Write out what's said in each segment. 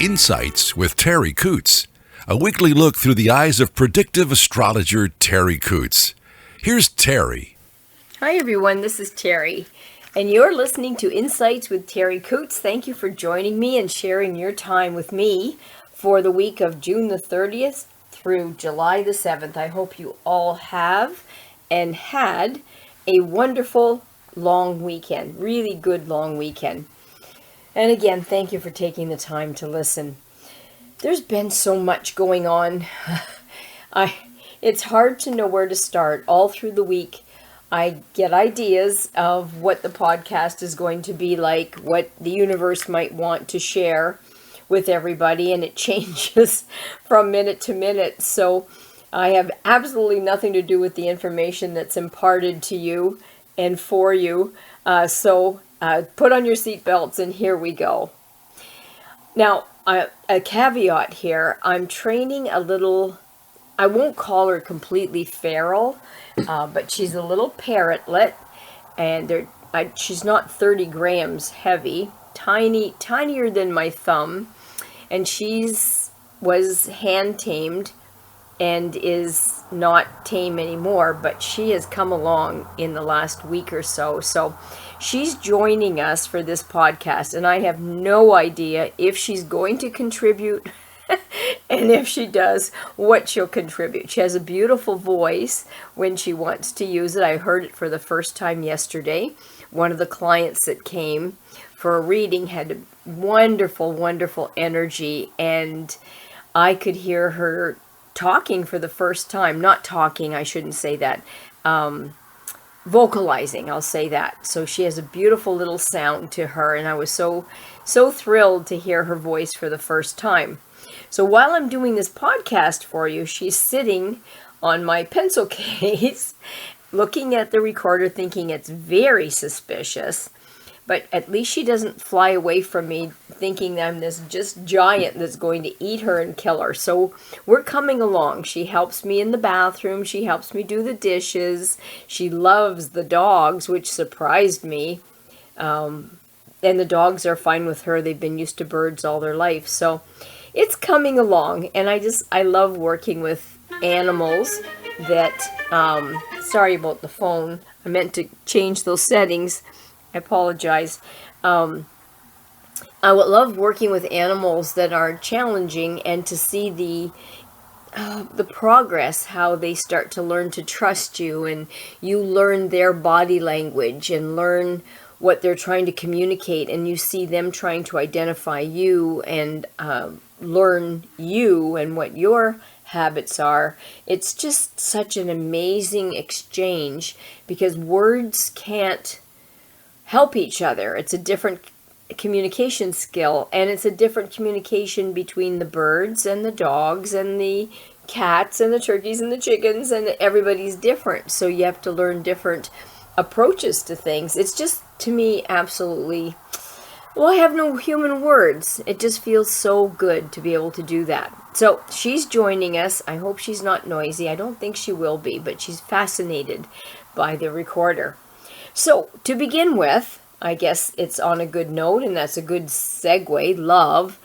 Insights with Terri Coots, a weekly look through the eyes of predictive astrologer Terri Coots. Here's Terri. Hi everyone, this is Terri, and you're listening to Insights with Terri Coots. Thank you for joining me and sharing your time with me for the week of June the 30th through July the 7th. I hope you all have and had a wonderful long weekend, really good long weekend. And again, thank you for taking the time to listen. There's been so much going on. It's hard to know where to start. All through the week, I get ideas of what the podcast is going to be like, what the universe might want to share with everybody, and it changes from minute to minute. So I have absolutely nothing to do with the information that's imparted to you and for you. So put on your seatbelts and here we go. Now, a caveat here. I'm training a little, I won't call her completely feral, but she's a little parrotlet, and she's not 30 grams heavy, tinier than my thumb, and was hand tamed and is not tame anymore, but she has come along in the last week or so. So she's joining us for this podcast, and I have no idea if she's going to contribute and if she does, what she'll contribute. She has a beautiful voice when she wants to use it. I heard it for the first time yesterday. One of the clients that came for a reading had a wonderful, wonderful energy, and I could hear her talking for the first time. Not talking, I shouldn't say that. Vocalizing, I'll say that. So she has a beautiful little sound to her, and I was so thrilled to hear her voice for the first time. So while I'm doing this podcast for you, she's sitting on my pencil case, looking at the recorder, thinking it's very suspicious. But at least she doesn't fly away from me thinking I'm this just giant that's going to eat her and kill her. So we're coming along. She helps me in the bathroom. She helps me do the dishes. She loves the dogs, which surprised me. And the dogs are fine with her. They've been used to birds all their life. So it's coming along. And I love working with animals that, sorry about the phone. I meant to change those settings. I apologize. I would love working with animals that are challenging, and to see the progress, how they start to learn to trust you, and you learn their body language and learn what they're trying to communicate, and you see them trying to identify you and learn you and what your habits are. It's just such an amazing exchange, because words can't help each other. It's a different communication skill, and it's a different communication between the birds and the dogs and the cats and the turkeys and the chickens, and everybody's different. So you have to learn different approaches to things. It's just, to me, absolutely, well, I have no human words. It just feels so good to be able to do that. So she's joining us. I hope she's not noisy. I don't think she will be, but she's fascinated by the recorder. So, to begin with, I guess it's on a good note, and that's a good segue, love.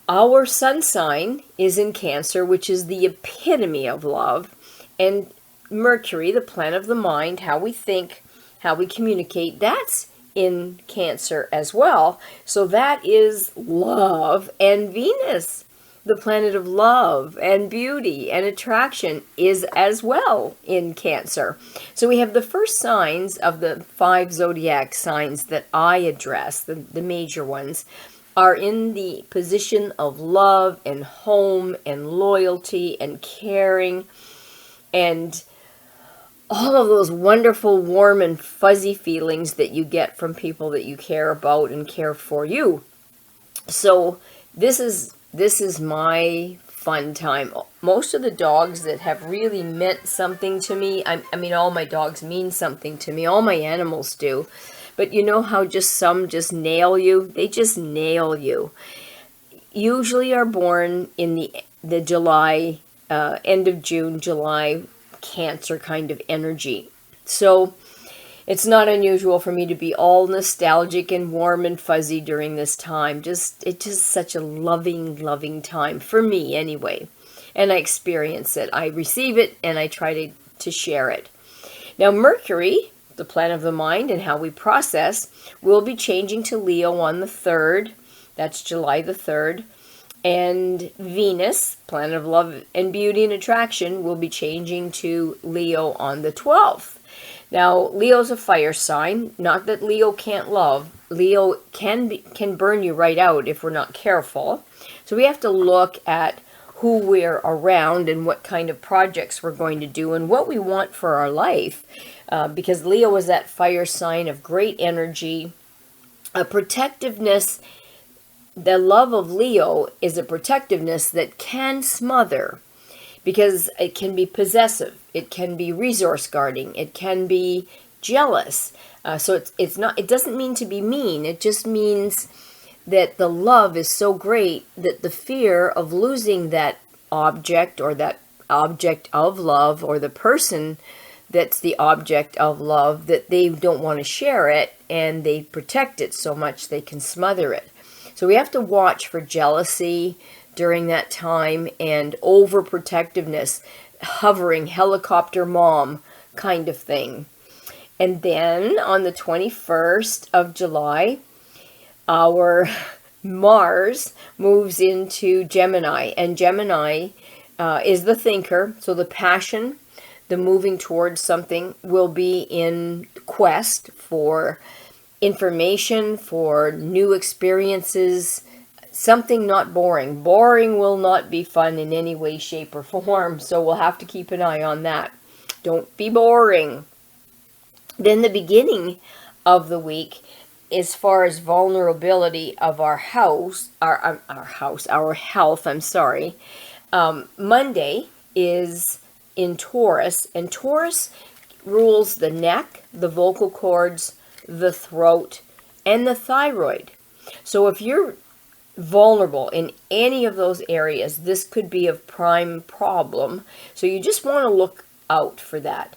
Our sun sign is in Cancer, which is the epitome of love. And Mercury, the planet of the mind, how we think, how we communicate, that's in Cancer as well. So that is love. And Venus, the planet of love and beauty and attraction, is as well in Cancer. So we have the first signs of the 5 zodiac signs that I address, the major ones, are in the position of love and home and loyalty and caring and all of those wonderful, warm and fuzzy feelings that you get from people that you care about and care for you. So this is my fun time. Most of the dogs that have really meant something to me, I mean, all my dogs mean something to me. All my animals do. But you know how some just nail you? They just nail you. Usually are born in the July, end of June, July, Cancer kind of energy. So It's not unusual for me to be all nostalgic and warm and fuzzy during this time. It's just such a loving time for me anyway. And I experience it. I receive it and I try to share it. Now Mercury, the planet of the mind and how we process, will be changing to Leo on the 3rd. That's July the 3rd. And Venus, planet of love and beauty and attraction, will be changing to Leo on the 12th. Now, Leo's a fire sign. Not that Leo can't love. Leo can burn you right out if we're not careful. So we have to look at who we're around and what kind of projects we're going to do and what we want for our life. Because Leo is that fire sign of great energy, a protectiveness. The love of Leo is a protectiveness that can smother, because it can be possessive, it can be resource guarding, it can be jealous. So it's not. It doesn't mean to be mean. It just means that the love is so great that the fear of losing that object or that object of love, or the person that's the object of love, that they don't want to share it and they protect it so much they can smother it. So we have to watch for jealousy during that time and overprotectiveness, hovering, helicopter mom kind of thing. And then on the 21st of July, our Mars moves into Gemini, and Gemini is the thinker. So the passion, the moving towards something, will be in quest for information, for new experiences, something not boring. Boring will not be fun in any way, shape, or form, so we'll have to keep an eye on that. Don't be boring. Then the beginning of the week, as far as vulnerability of our health, Monday is in Taurus, and Taurus rules the neck, the vocal cords, the throat, and the thyroid. So if you're vulnerable in any of those areas, this could be a prime problem. So you just want to look out for that.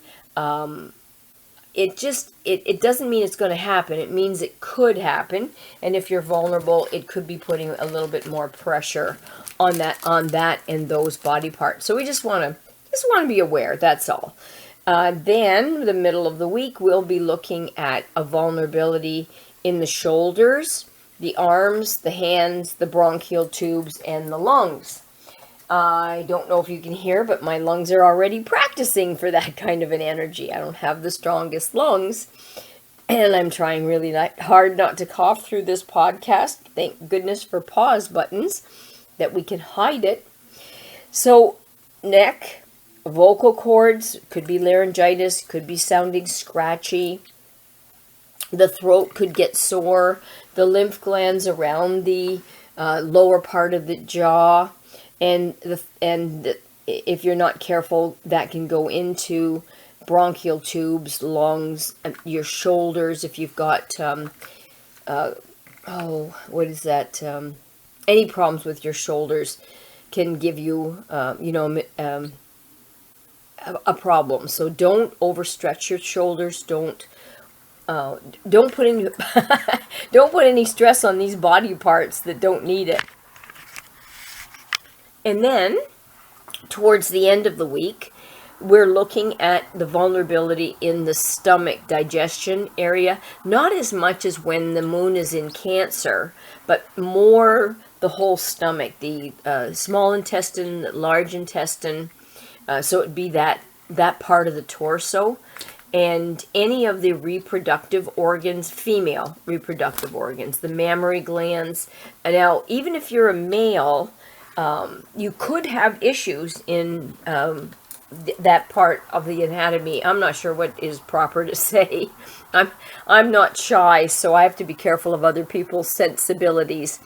It doesn't mean it's going to happen. It means it could happen. And if you're vulnerable, it could be putting a little bit more pressure on that and those body parts. So we just want to be aware. That's all. Then the middle of the week, we'll be looking at a vulnerability in the shoulders, the arms, the hands, the bronchial tubes, and the lungs. I don't know if you can hear, but my lungs are already practicing for that kind of an energy. I don't have the strongest lungs, and I'm trying really hard not to cough through this podcast. Thank goodness for pause buttons that we can hide it. So, neck, vocal cords, could be laryngitis, could be sounding scratchy. The throat could get sore. The lymph glands around the lower part of the jaw, and if you're not careful, that can go into bronchial tubes, lungs, your shoulders. If you've got any problems with your shoulders, can give you a problem. So don't overstretch your shoulders. Don't put any don't put any stress on these body parts that don't need it. And then towards the end of the week, we're looking at the vulnerability in the stomach digestion area. Not as much as when the moon is in Cancer, but more the whole stomach, the small intestine, the large intestine. So it'd be that part of the torso. And any of the reproductive organs, female reproductive organs, the mammary glands. And now, even if you're a male, you could have issues in that part of the anatomy. I'm not sure what is proper to say. I'm not shy, so I have to be careful of other people's sensibilities.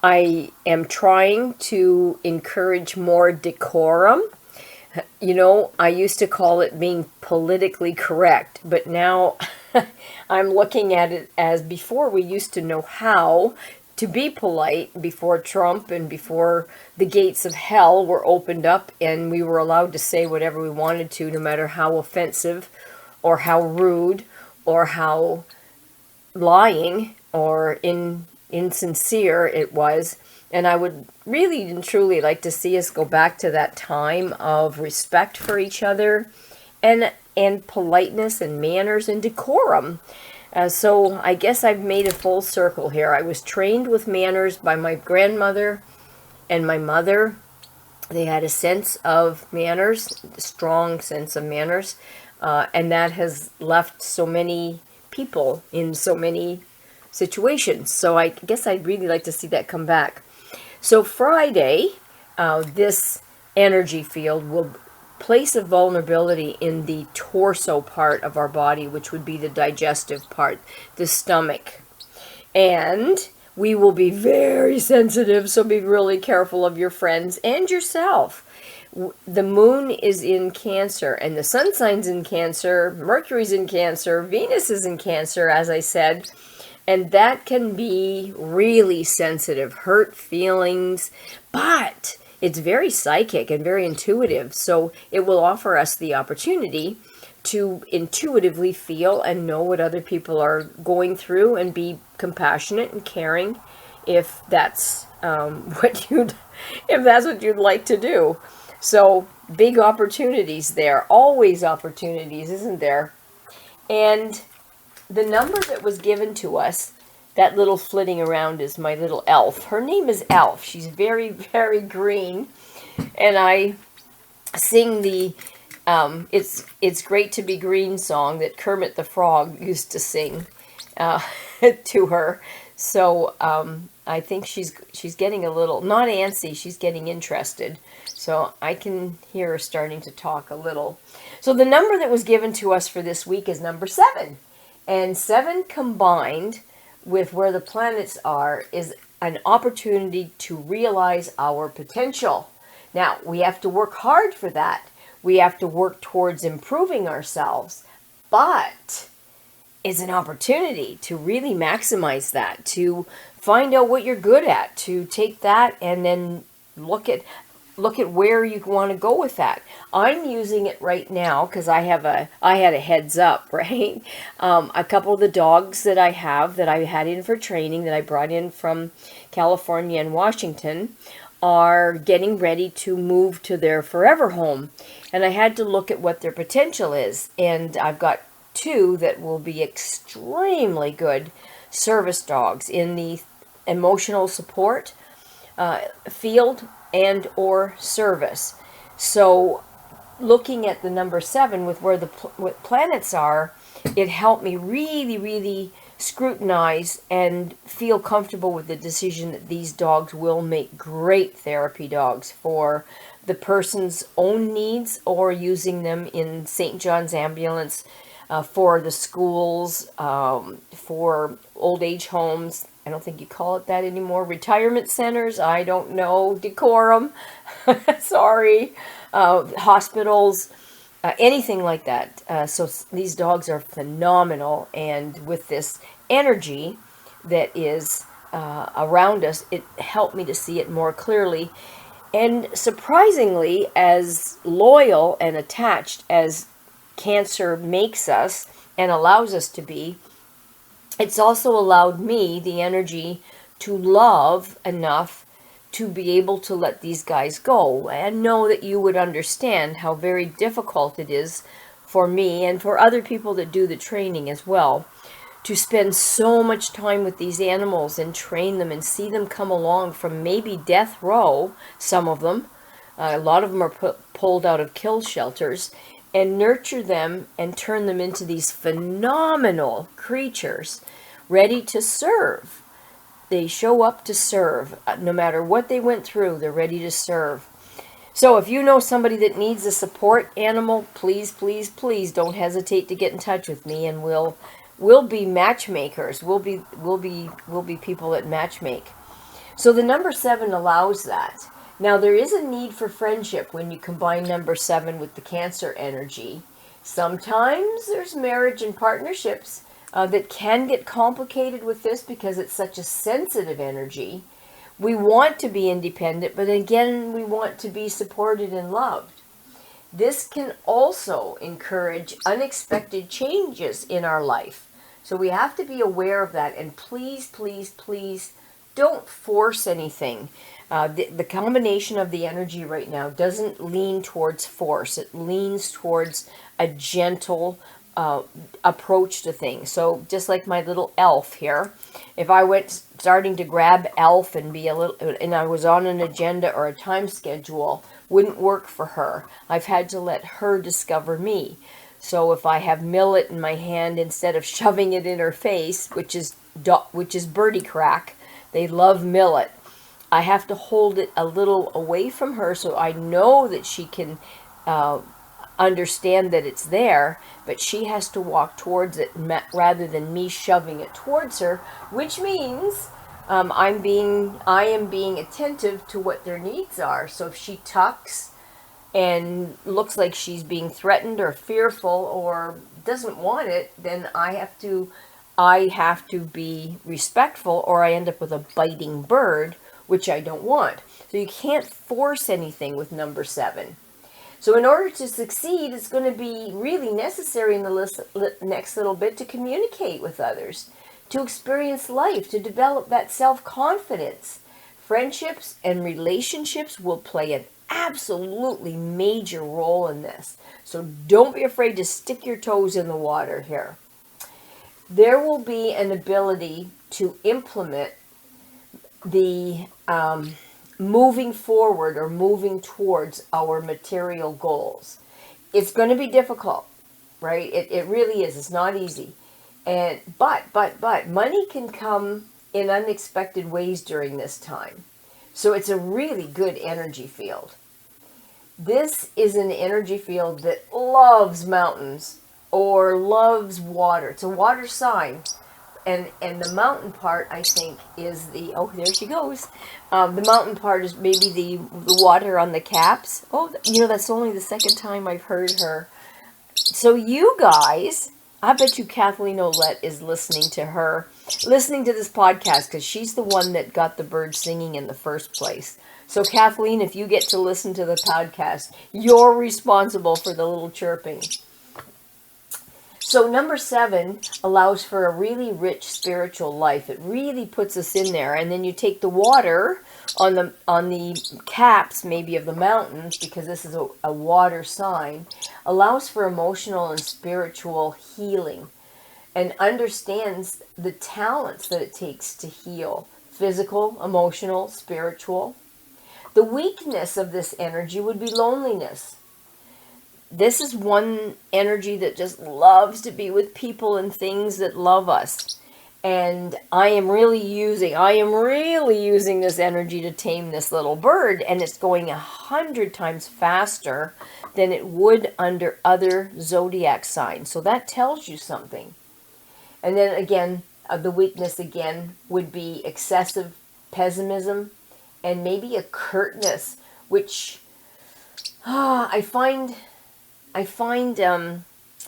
I am trying to encourage more decorum. You know, I used to call it being politically correct, but now I'm looking at it as before we used to know how to be polite before Trump and before the gates of hell were opened up and we were allowed to say whatever we wanted to, no matter how offensive or how rude or how lying or insincere it was. And I would really and truly like to see us go back to that time of respect for each other and politeness and manners and decorum. So I guess I've made a full circle here. I was trained with manners by my grandmother and my mother. They had a sense of manners, a strong sense of manners, and that has left so many people in so many situations. So I guess I'd really like to see that come back. So Friday, this energy field will place a vulnerability in the torso part of our body, which would be the digestive part, the stomach. And we will be very sensitive, so be really careful of your friends and yourself. The moon is in Cancer, and the sun sign's in Cancer, Mercury's in Cancer, Venus is in Cancer, as I said. And that can be really sensitive, hurt feelings, but it's very psychic and very intuitive. So it will offer us the opportunity to intuitively feel and know what other people are going through and be compassionate and caring if that's what you'd like to do. So big opportunities there, always opportunities, isn't there? And the number that was given to us, that little flitting around, is my little elf. Her name is Elf. She's very, very green. And I sing the It's Great to Be Green song that Kermit the Frog used to sing to her. So I think she's getting a little, not antsy, she's getting interested. So I can hear her starting to talk a little. So the number that was given to us for this week is number 7. And 7 combined with where the planets are is an opportunity to realize our potential. Now, we have to work hard for that. We have to work towards improving ourselves. But it's an opportunity to really maximize that, to find out what you're good at, to take that and then look at where you want to go with that. I'm using it right now because I had a heads up, right? A couple of the dogs that I have that I had in for training that I brought in from California and Washington are getting ready to move to their forever home. And I had to look at what their potential is. And I've got 2 that will be extremely good service dogs in the emotional support field and or service. So looking at the number 7 with where the planets are, it helped me really, really scrutinize and feel comfortable with the decision that these dogs will make great therapy dogs for the person's own needs, or using them in St. John's Ambulance, for the schools, for old age homes. I don't think you call it that anymore. Retirement centers, I don't know. Decorum, sorry. Hospitals, anything like that. So these dogs are phenomenal. And with this energy that is around us, it helped me to see it more clearly. And surprisingly, as loyal and attached as Cancer makes us and allows us to be, it's also allowed me the energy to love enough to be able to let these guys go, and know that you would understand how very difficult it is for me and for other people that do the training as well, to spend so much time with these animals and train them and see them come along from maybe death row, some of them, a lot of them are pulled out of kill shelters, and nurture them and turn them into these phenomenal creatures ready to serve. They show up to serve. No matter what they went through, they're ready to serve. So if you know somebody that needs a support animal, please, please, please don't hesitate to get in touch with me, and we'll be matchmakers. We'll be people that matchmake. So the number 7 allows that. Now, there is a need for friendship when you combine number 7 with the Cancer energy. Sometimes there's marriage and partnerships that can get complicated with this because it's such a sensitive energy. We want to be independent, but again, we want to be supported and loved. This can also encourage unexpected changes in our life. So we have to be aware of that. And please, please, please don't force anything. The combination of the energy right now doesn't lean towards force. It leans towards a gentle approach to things. So just like my little elf here, if I went starting to grab elf and be a little, and I was on an agenda or a time schedule, wouldn't work for her. I've had to let her discover me. So if I have millet in my hand, instead of shoving it in her face, which is birdie crack, they love millet, I have to hold it a little away from her so I know that she can understand that it's there, but she has to walk towards it rather than me shoving it towards her, which means I am being attentive to what their needs are. So if she tucks and looks like she's being threatened or fearful or doesn't want it, then I have to be respectful, or I end up with a biting bird, which I don't want. So you can't force anything with number 7. So in order to succeed, it's going to be really necessary in the next little bit to communicate with others, to experience life, to develop that self-confidence. Friendships and relationships will play an absolutely major role in this. So don't be afraid to stick your toes in the water here. There will be an ability to implement the moving forward or moving towards our material goals. It's going to be difficult, right? It really is. It's not easy. And but money can come in unexpected ways during this time. So it's a really good energy field. This is an energy field that loves mountains or loves water. It's a water sign. And the mountain part, I think, is the... Oh, there she goes. The mountain part is maybe the water on the caps. Oh, that's only the second time I've heard her. So you guys, I bet you Kathleen Olette is listening to this podcast, because she's the one that got the bird singing in the first place. So Kathleen, if you get to listen to the podcast, you're responsible for the little chirping. So number 7 allows for a really rich spiritual life. It really puts us in there. And then you take the water on the caps, maybe, of the mountains, because this is a water sign, allows for emotional and spiritual healing, and understands the talents that it takes to heal: physical, emotional, spiritual. The weakness of this energy would be loneliness. This is one energy that just loves to be with people and things that love us. And I am really using this energy to tame this little bird, and it's going 100 times faster than it would under other zodiac signs. So that tells you something. And then again, the weakness again would be excessive pessimism and maybe a curtness, which I find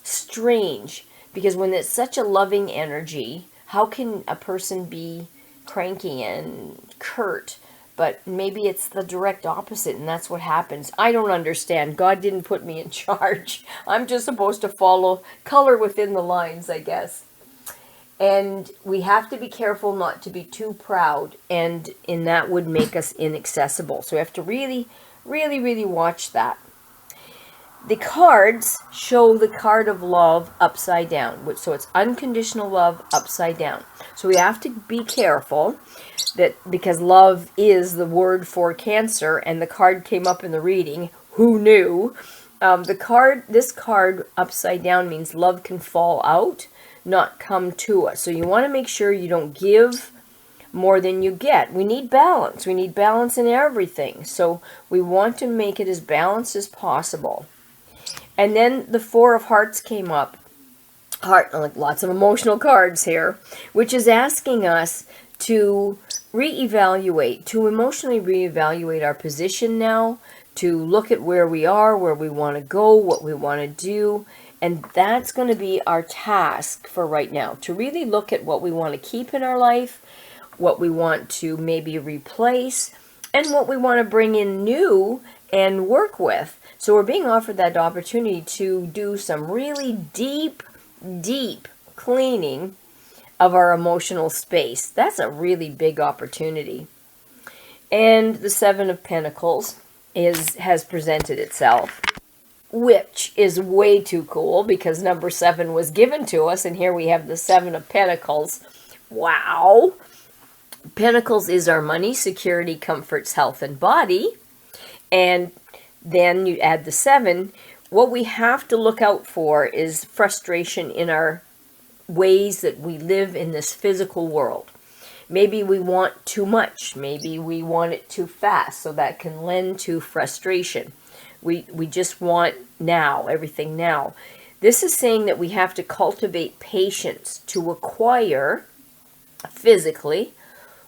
strange, because when it's such a loving energy, how can a person be cranky and curt? But maybe it's the direct opposite, and that's what happens. I don't understand. God didn't put me in charge. I'm just supposed to follow color within the lines, I guess. And we have to be careful not to be too proud, and that would make us inaccessible. So we have to really, really, really watch that. The cards show the card of love upside down. So it's unconditional love upside down. So we have to be careful that, because love is the word for Cancer, and the card came up in the reading. Who knew? This card upside down means love can fall out, not come to us. So you want to make sure you don't give more than you get. We need balance. We need balance in everything. So we want to make it as balanced as possible. And then the 4 of Hearts came up. Like lots of emotional cards here, which is asking us to reevaluate, to emotionally reevaluate our position now, to look at where we are, where we want to go, what we want to do. And that's going to be our task for right now, to really look at what we want to keep in our life, what we want to maybe replace, and what we want to bring in new and work with. So we're being offered that opportunity to do some really deep cleaning of our emotional space. That's a really big opportunity. And the Seven of Pentacles has presented itself, which is way too cool because number 7 was given to us, and here we have the Seven of Pentacles. Wow. Pentacles is our money, security, comforts, health, and body. And then you add the 7. What we have to look out for is frustration in our ways that we live in this physical world. Maybe we want too much. Maybe we want it too fast, so that can lend to frustration. We just want now, everything now. This is saying that we have to cultivate patience to acquire physically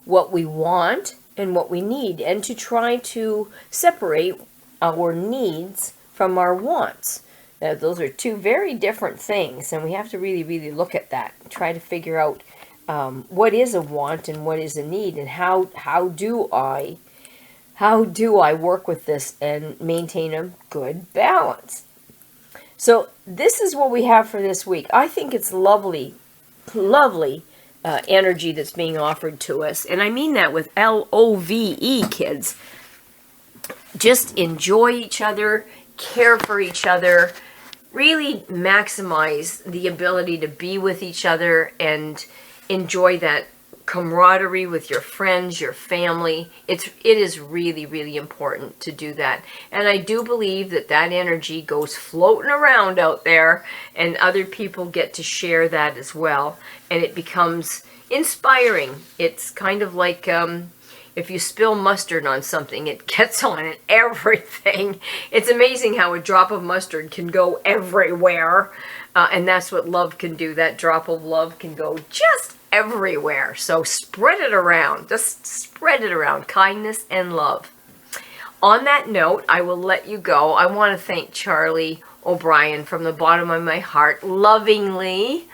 what we want and what we need, and to try to separate our needs from our wants. Now, those are two very different things, and we have to really look at that, try to figure out what is a want and what is a need, and how do I work with this and maintain a good balance. So this is what we have for this week. I think it's lovely energy that's being offered to us, and I mean that with LOVE, kids. Just enjoy each other, care for each other, really maximize the ability to be with each other and enjoy that camaraderie with your friends, your family. It is really important to do that. And I do believe that energy goes floating around out there, and other people get to share that as well. And it becomes inspiring. It's kind of like if you spill mustard on something, it gets on everything. It's amazing how a drop of mustard can go everywhere. And that's what love can do. That drop of love can go just everywhere. So spread it around. Just spread it around. Kindness and love. On that note, I will let you go. I want to thank Charlie O'Brien from the bottom of my heart, lovingly.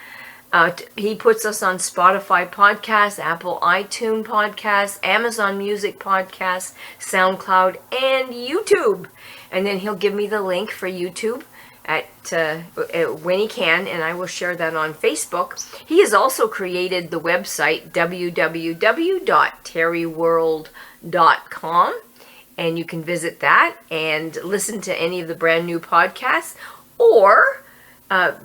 He puts us on Spotify podcasts, Apple iTunes podcasts, Amazon Music podcasts, SoundCloud, and YouTube. And then he'll give me the link for YouTube when he can, and I will share that on Facebook. He has also created the website www.terriworld.com, and you can visit that and listen to any of the brand new podcasts, or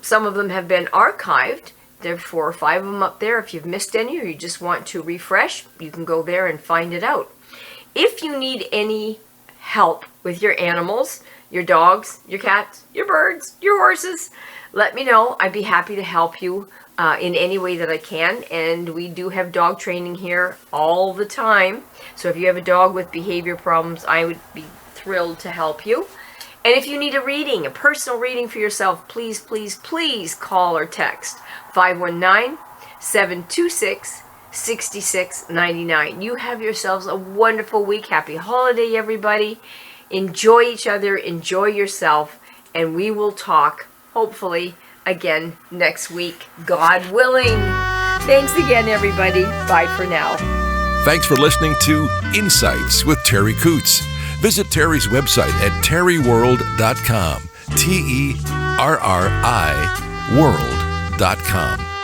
some of them have been archived. There are 4 or 5 of them up there. If you've missed any or you just want to refresh, you can go there and find it out. If you need any help with your animals, your dogs, your cats, your birds, your horses, let me know. I'd be happy to help you in any way that I can. And we do have dog training here all the time. So if you have a dog with behavior problems, I would be thrilled to help you. And if you need a reading, a personal reading for yourself, please call or text 519-726-6699. You have yourselves a wonderful week. Happy holiday, everybody. Enjoy each other, enjoy yourself, and we will talk, hopefully, again next week, God willing. Thanks again, everybody. Bye for now. Thanks for listening to Insights with Terri Coots. Visit Terri's website at terriworld.com, TERRI world.com.